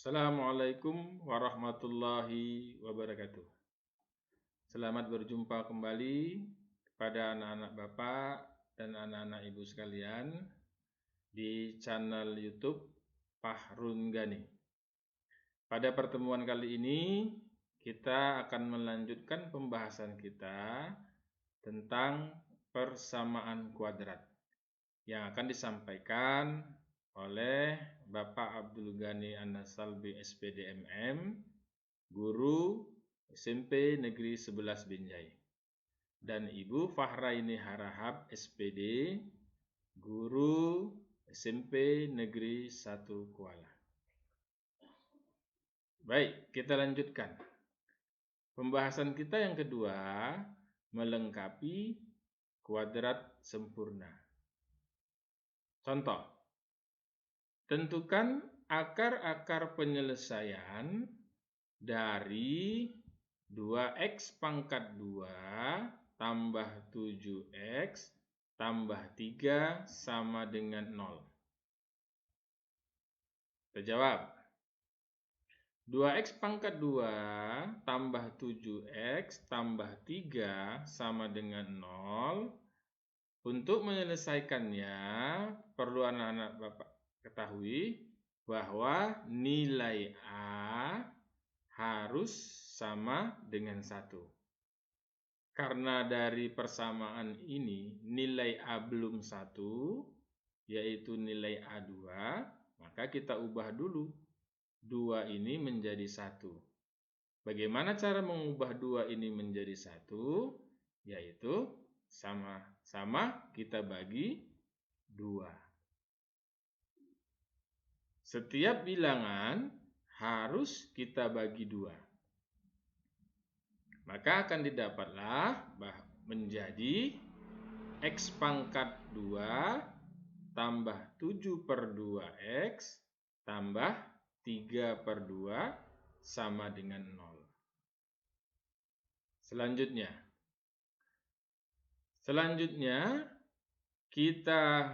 Assalamualaikum warahmatullahi wabarakatuh. Selamat berjumpa kembali kepada anak-anak Bapak dan anak-anak Ibu sekalian di channel YouTube Fahrun Gani. Pada pertemuan kali ini kita akan melanjutkan pembahasan kita tentang persamaan kuadrat yang akan disampaikan oleh Bapak Abdul Ghani An-Nasalbi SPD MM, guru SMP Negeri 11 Binjai, dan Ibu Fahraini Harahap SPD, guru SMP Negeri 1 Kuala. Baik, kita lanjutkan. Pembahasan kita yang kedua, melengkapi kuadrat sempurna. Contoh, tentukan akar-akar penyelesaian dari 2x pangkat 2 tambah 7x tambah 3 sama dengan 0. Kita jawab. 2x pangkat 2 tambah 7x tambah 3 sama dengan 0. Untuk menyelesaikannya, perlu anak-anak Bapak ketahui bahwa nilai A harus sama dengan 1. Karena dari persamaan ini nilai A belum 1, yaitu nilai A2, maka kita ubah dulu 2 ini menjadi 1. Bagaimana cara mengubah 2 ini menjadi 1? Yaitu sama-sama kita bagi 2. Setiap bilangan harus kita bagi 2. Maka akan didapatlah menjadi x pangkat 2 tambah 7 per 2x tambah 3 per 2 sama dengan 0. Selanjutnya kita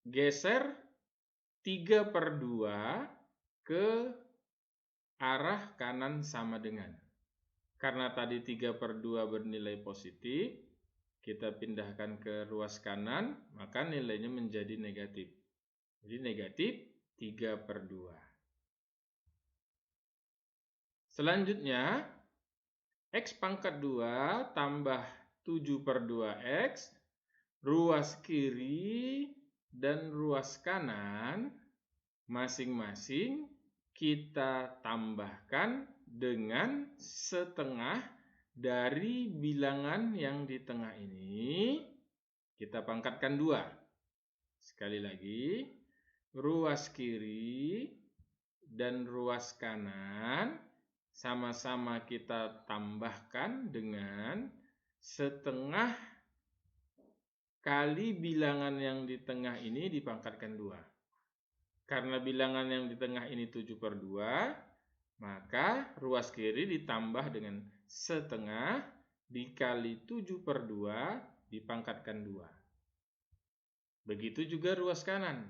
geser 3 per 2 ke arah kanan sama dengan. Karena tadi 3 per 2 bernilai positif, kita pindahkan ke ruas kanan, maka nilainya menjadi negatif. Jadi negatif 3 per 2. Selanjutnya, x pangkat 2 tambah 7 per 2x, ruas kiri dan ruas kanan masing-masing kita tambahkan dengan setengah dari bilangan yang di tengah ini, kita pangkatkan 2. Sekali lagi, ruas kiri dan ruas kanan sama-sama kita tambahkan dengan setengah kali bilangan yang di tengah ini dipangkatkan 2. Karena bilangan yang di tengah ini 7 per 2, maka ruas kiri ditambah dengan setengah dikali 7 per 2 dipangkatkan 2. Begitu juga ruas kanan.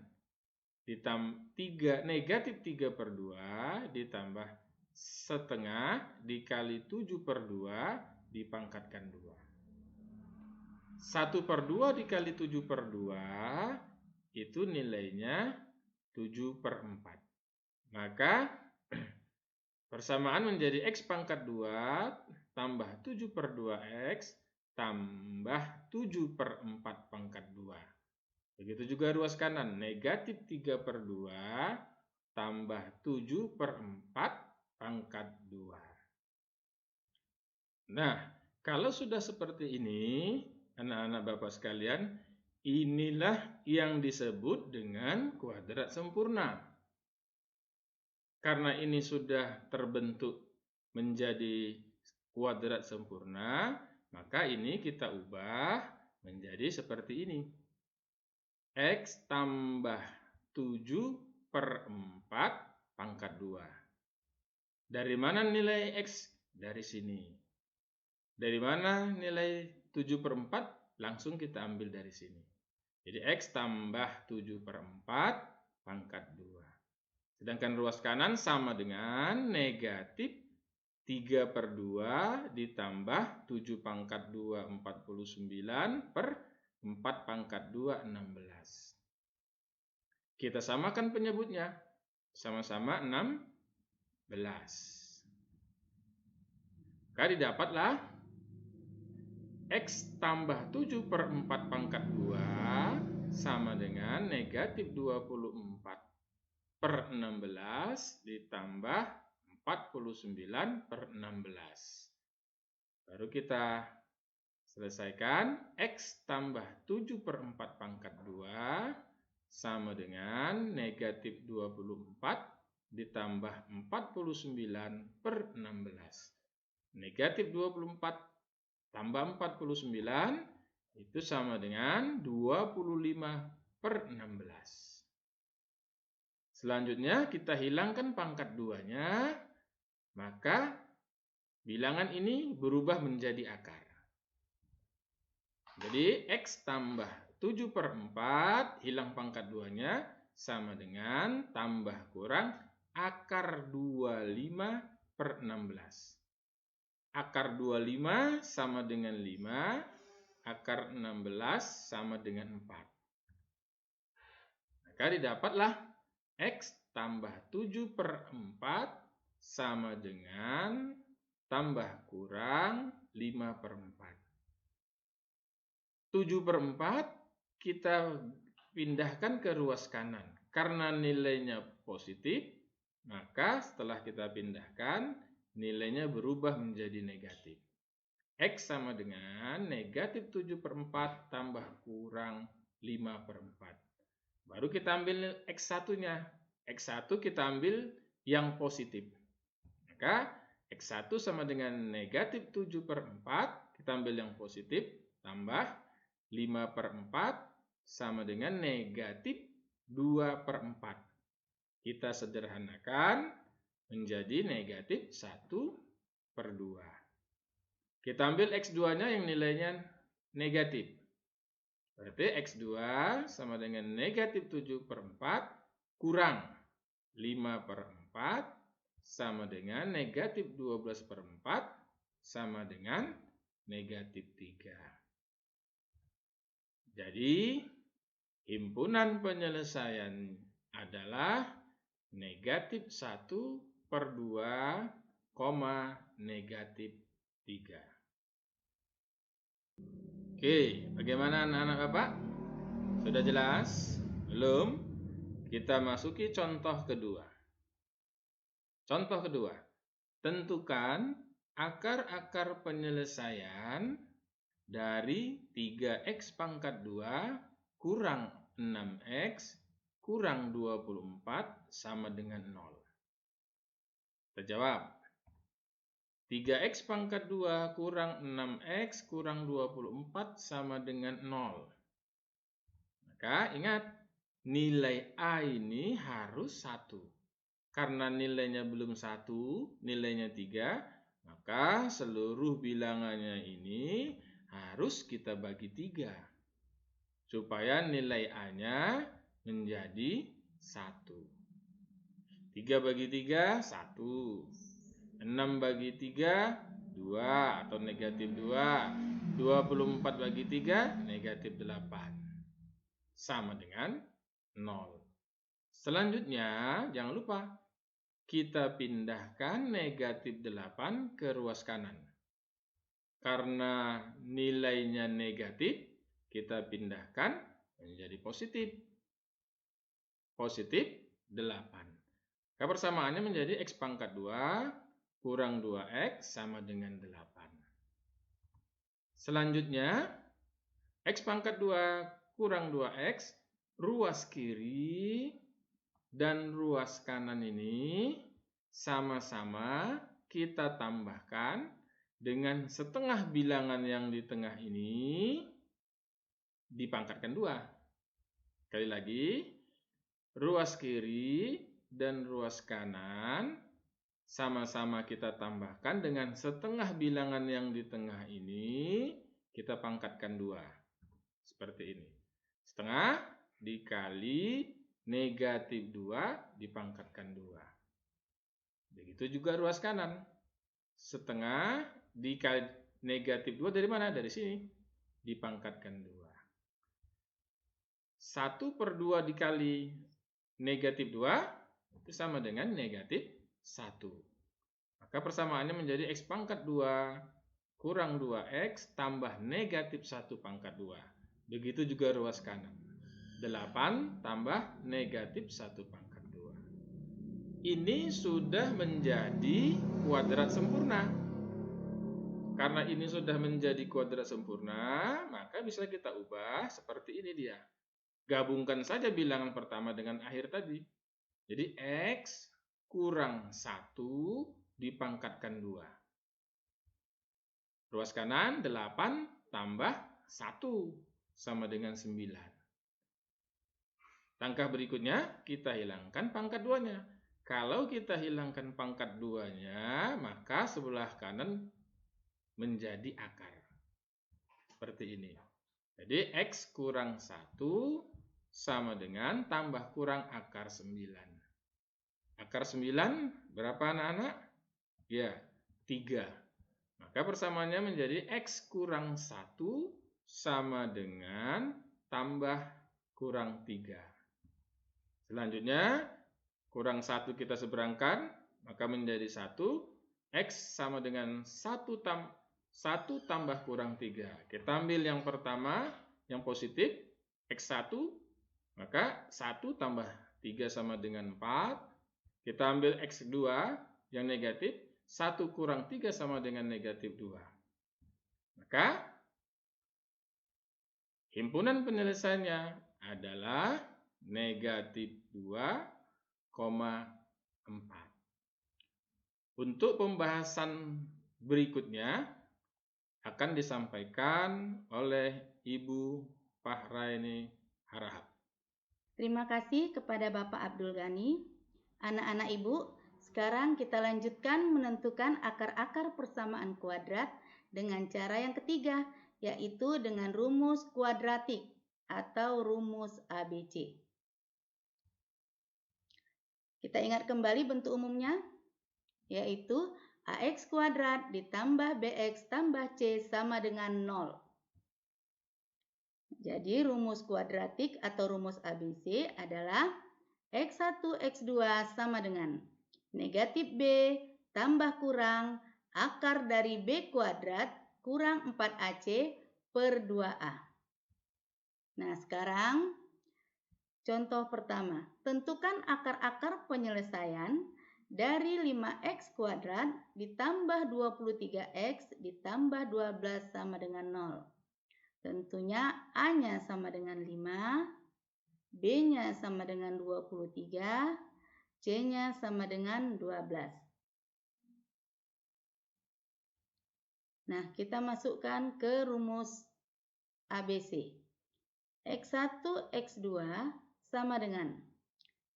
Negatif 3 per 2 ditambah setengah dikali 7 per 2 dipangkatkan 2. 1 per 2 dikali 7 per 2 itu nilainya 7 per 4. Maka persamaan menjadi x pangkat 2 tambah 7 per 2x tambah 7 per 4 pangkat 2. Begitu juga ruas kanan, negatif 3 per 2 tambah 7 per 4 pangkat 2. Nah, kalau sudah seperti ini, anak-anak Bapak sekalian, inilah yang disebut dengan kuadrat sempurna. Karena ini sudah terbentuk menjadi kuadrat sempurna, maka ini kita ubah menjadi seperti ini. X tambah 7 per 4 pangkat 2. Dari mana nilai X? Dari sini. Dari mana nilai 7 per 4? Langsung kita ambil dari sini. Jadi X tambah 7 per 4 pangkat 2. Sedangkan ruas kanan sama dengan negatif 3/2 ditambah 7 pangkat 2 49 per 4 pangkat 2 16. Kita samakan penyebutnya. Sama-sama 16. Maka didapatlah X tambah 7 per 4 pangkat 2 sama dengan negatif 24 per 16 ditambah 49 per 16. Baru kita selesaikan. X tambah 7 per 4 pangkat 2 sama dengan negatif 24 ditambah 49 per 16. Negatif 24 tambah 49 itu sama dengan 25 per 16. Selanjutnya kita hilangkan pangkat 2-nya, maka bilangan ini berubah menjadi akar. Jadi X tambah 7 per 4, hilang pangkat 2-nya, sama dengan tambah kurang akar 25 per 16. Akar 25 sama dengan 5, akar 16 sama dengan 4. Maka didapatlah X tambah 7 per 4 sama dengan tambah kurang 5 per 4. 7 per 4 kita pindahkan ke ruas kanan. Karena nilainya positif, maka setelah kita pindahkan, nilainya berubah menjadi negatif. X sama dengan negatif 7 per 4 tambah kurang 5 per 4. Baru kita ambil X1-nya. X1 kita ambil yang positif. Maka X1 sama dengan negatif 7 per 4. Kita ambil yang positif. Tambah 5 per 4 sama dengan negatif 2 per 4. Kita sederhanakan menjadi negatif 1 per 2. Kita ambil X2-nya yang nilainya negatif. Berarti X2 sama dengan negatif 7 per 4 kurang 5 per 4 sama dengan negatif 12 per 4 sama dengan negatif 3. Jadi, himpunan penyelesaian adalah negatif 1 per 2, negatif 3. Oke, bagaimana anak-anak Bapak? Sudah jelas? Belum? Kita masuki contoh kedua. Contoh kedua, tentukan akar-akar penyelesaian dari 3x pangkat 2 kurang 6x kurang 24 sama dengan 0. Kita jawab. 3x pangkat 2 kurang 6x kurang 24 sama dengan 0. Maka ingat, nilai A ini harus 1. Karena nilainya belum 1, nilainya 3, maka seluruh bilangannya ini harus kita bagi 3. Supaya nilai A-nya menjadi 1. 3 bagi 3, 1. 6 bagi 3, 2 atau negatif 2. 24 bagi 3, negatif 8. Sama dengan 0. Selanjutnya, jangan lupa, kita pindahkan negatif 8 ke ruas kanan. Karena nilainya negatif, kita pindahkan menjadi positif. Positif 8. Persamaannya menjadi X pangkat 2 kurang 2X sama dengan 8. Selanjutnya, X pangkat 2 kurang 2X, ruas kiri dan ruas kanan ini sama-sama kita tambahkan dengan setengah bilangan yang di tengah ini dipangkatkan 2. Sekali lagi, ruas kiri dan ruas kanan sama-sama kita tambahkan dengan setengah bilangan yang di tengah ini kita pangkatkan 2. Seperti ini. Setengah dikali negatif 2 dipangkatkan 2. Begitu juga ruas kanan. Setengah dikali negatif 2 dari mana? Dari sini. Dipangkatkan 2. 1/2 dikali negatif 2 itu sama dengan negatif 1. Maka persamaannya menjadi X pangkat 2 kurang 2X tambah negatif 1 pangkat 2. Begitu juga ruas kanan. 8 tambah negatif 1 pangkat 2. Ini sudah menjadi kuadrat sempurna. Karena ini sudah menjadi kuadrat sempurna, maka bisa kita ubah seperti ini dia. Gabungkan saja bilangan pertama dengan akhir tadi. Jadi X kurang 1 dipangkatkan 2. Ruas kanan 8 tambah 1 sama dengan 9. Langkah berikutnya kita hilangkan pangkat 2-nya. Kalau kita hilangkan pangkat 2-nya, maka sebelah kanan menjadi akar. Seperti ini. Jadi X kurang 1 sama dengan tambah kurang akar 9. Akar 9 berapa anak-anak? Ya, 3. Maka persamaannya menjadi X kurang 1 sama dengan tambah kurang 3. Selanjutnya, kurang 1 kita seberangkan, maka menjadi 1. X sama dengan 1 tambah kurang 3. Kita ambil yang pertama, yang positif, X1, maka 1 tambah 3 sama dengan 4. Kita ambil X2 yang negatif, 1 kurang 3 sama dengan negatif 2. Maka himpunan penyelesaiannya adalah negatif 2,4. Untuk pembahasan berikutnya akan disampaikan oleh Ibu Fahraini Harahap. Terima kasih kepada Bapak Abdul Ghani. Anak-anak Ibu, sekarang kita lanjutkan menentukan akar-akar persamaan kuadrat dengan cara yang ketiga, yaitu dengan rumus kuadratik atau rumus ABC. Kita ingat kembali bentuk umumnya, yaitu AX kuadrat ditambah BX tambah C sama dengan 0. Jadi rumus kuadratik atau rumus ABC adalah X1, X2 sama dengan negatif B tambah kurang akar dari B kuadrat kurang 4AC per 2A. Nah, sekarang contoh pertama. Tentukan akar-akar penyelesaian dari 5X kuadrat ditambah 23X ditambah 12 sama dengan 0. Tentunya A-nya sama dengan 5, B-nya sama dengan 23, C-nya sama dengan 12. Nah, kita masukkan ke rumus ABC. X1, X2 sama dengan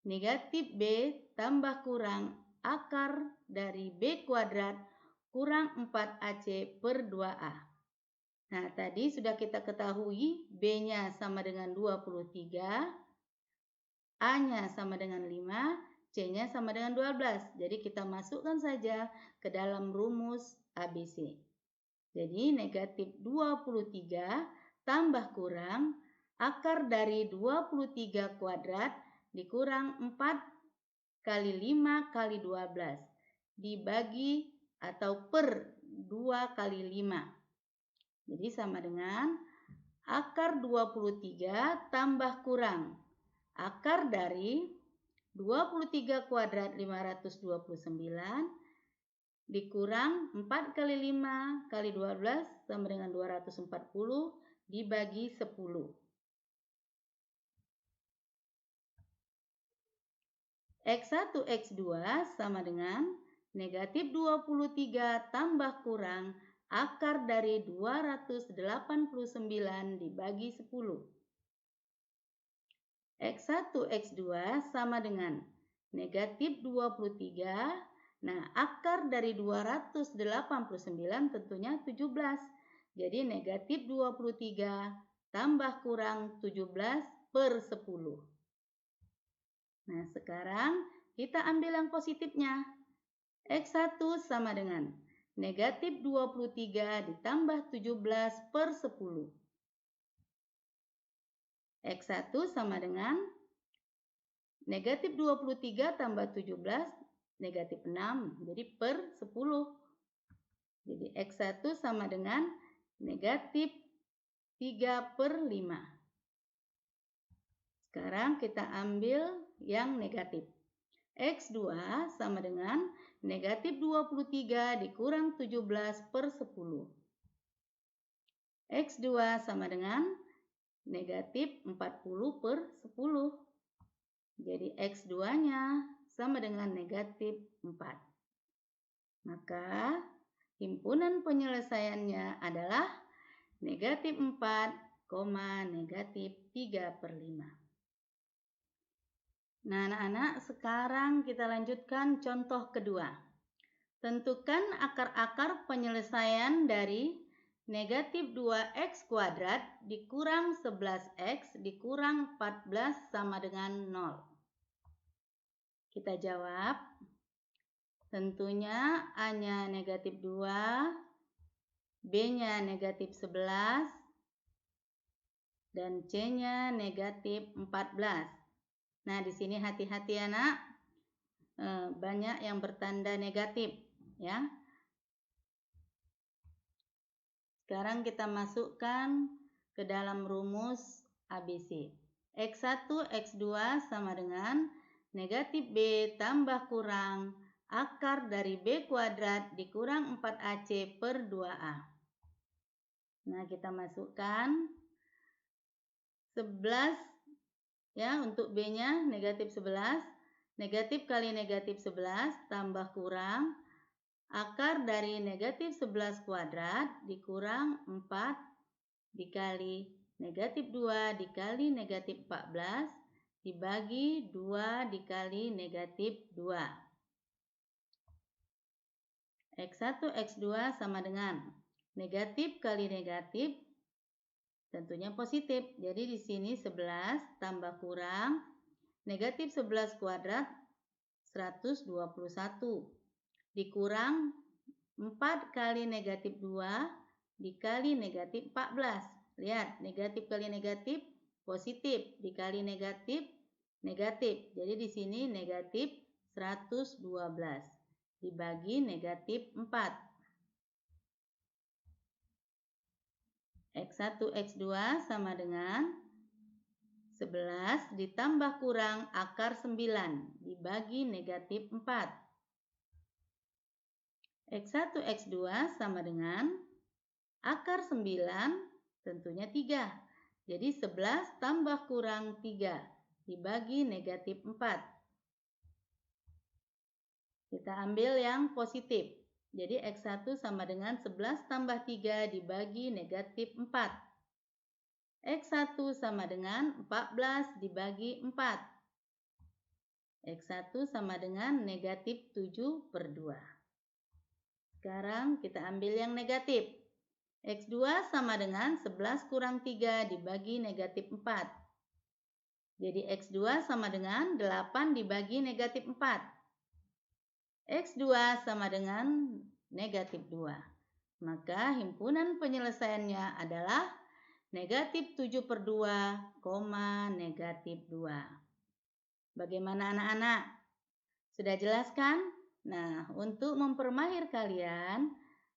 negatif B tambah kurang akar dari B kuadrat kurang 4AC per 2A. Nah, tadi sudah kita ketahui B-nya sama dengan 23, A-nya sama dengan 5, C-nya sama dengan 12. Jadi kita masukkan saja ke dalam rumus ABC. Jadi negatif 23 tambah kurang akar dari 23 kuadrat dikurang 4 kali 5 kali 12 dibagi atau per 2 kali 5. Jadi sama dengan akar 23 tambah kurang akar dari 23 kuadrat 529 dikurang 4 kali 5 kali 12 sama dengan 240 dibagi 10. X1, X2 sama dengan negatif 23 tambah kurang akar dari 289 dibagi 10. X1, X2 sama dengan negatif 23. Nah, akar dari 289 tentunya 17. Jadi negatif 23 tambah kurang 17 per 10. Nah, sekarang kita ambil yang positifnya. X1 sama dengan negatif 23 ditambah 17 per 10. X1 sama dengan negatif 23 tambah 17, negatif 6, jadi per 10. Jadi X1 sama dengan negatif 3 per 5. Sekarang kita ambil yang negatif. X2 sama dengan negatif 23 dikurang 17 per 10. X2 sama dengan negatif 40 per 10. Jadi X2-nya sama dengan negatif 4. Maka himpunan penyelesaiannya adalah negatif 4, negatif 3 per 5. Nah, anak-anak, sekarang kita lanjutkan contoh kedua. Tentukan akar-akar penyelesaian dari negatif 2x kuadrat dikurang 11x dikurang 14 sama dengan 0. Kita jawab. Tentunya A-nya negatif 2, B-nya negatif 11, dan C-nya negatif 14. Nah, di sini hati-hati anak, banyak yang bertanda negatif, ya. Sekarang kita masukkan ke dalam rumus ABC. X1, X2 sama dengan negatif B tambah kurang akar dari B kuadrat dikurang 4AC per 2A. Nah, kita masukkan 11, ya, untuk B-nya negatif 11, negatif kali negatif 11 tambah kurang akar dari negatif 11 kuadrat dikurang 4 dikali negatif 2 dikali negatif 14 dibagi 2 dikali negatif 2. X1, X2 sama dengan negatif kali negatif, tentunya positif. Jadi di sini 11 tambah kurang negatif 11 kuadrat 121 dikurang 4 kali negatif 2 dikali negatif 14. Lihat, negatif kali negatif positif dikali negatif negatif. Jadi di sini negatif 112 dibagi negatif 4. X1, X2 sama dengan 11 ditambah kurang akar 9 dibagi negatif 4. X1, X2 sama dengan akar 9 tentunya 3. Jadi 11 tambah kurang 3 dibagi negatif 4. Kita ambil yang positif. Jadi X1 sama dengan 11 tambah 3 dibagi negatif 4. X1 sama dengan 14 dibagi 4. X1 sama dengan negatif 7 per 2. Sekarang kita ambil yang negatif. X2 sama dengan 11 kurang 3 dibagi negatif 4. Jadi X2 sama dengan 8 dibagi negatif 4. X2 sama dengan negatif 2. Maka himpunan penyelesaiannya adalah negatif 7 per 2, negatif 2. Bagaimana anak-anak? Sudah jelas kan? Nah, untuk mempermahir kalian,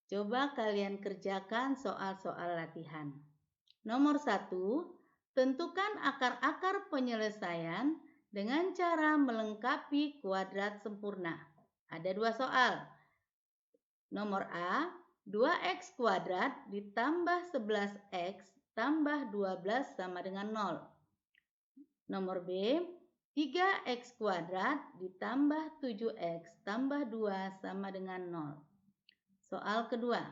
coba kalian kerjakan soal-soal latihan. Nomor 1, tentukan akar-akar penyelesaian dengan cara melengkapi kuadrat sempurna. Ada 2 soal. Nomor A, 2x kuadrat ditambah 11x tambah 12 sama dengan 0. Nomor B, 3x kuadrat ditambah 7x tambah 2 sama dengan 0. Soal kedua,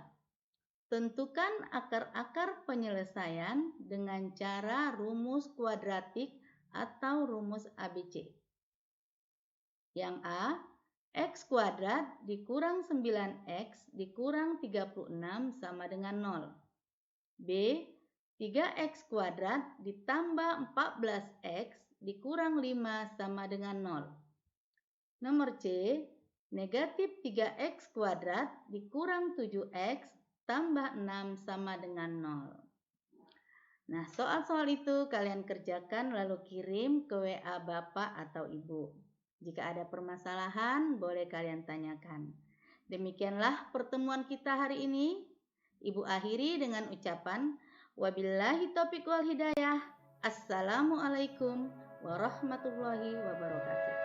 tentukan akar-akar penyelesaian dengan cara rumus kuadratik atau rumus ABC. Yang A, x kuadrat dikurang 9x dikurang 36 sama dengan 0. B, 3x kuadrat ditambah 14x dikurang 5 sama dengan 0. Nomor C, negatif 3x kuadrat dikurang 7x tambah 6 sama dengan 0. Nah, soal-soal itu kalian kerjakan lalu kirim ke WA Bapak atau Ibu. Jika ada permasalahan, boleh kalian tanyakan. Demikianlah pertemuan kita hari ini. Ibu akhiri dengan ucapan, wabillahi taufiq wal hidayah. Assalamualaikum warahmatullahi wabarakatuh.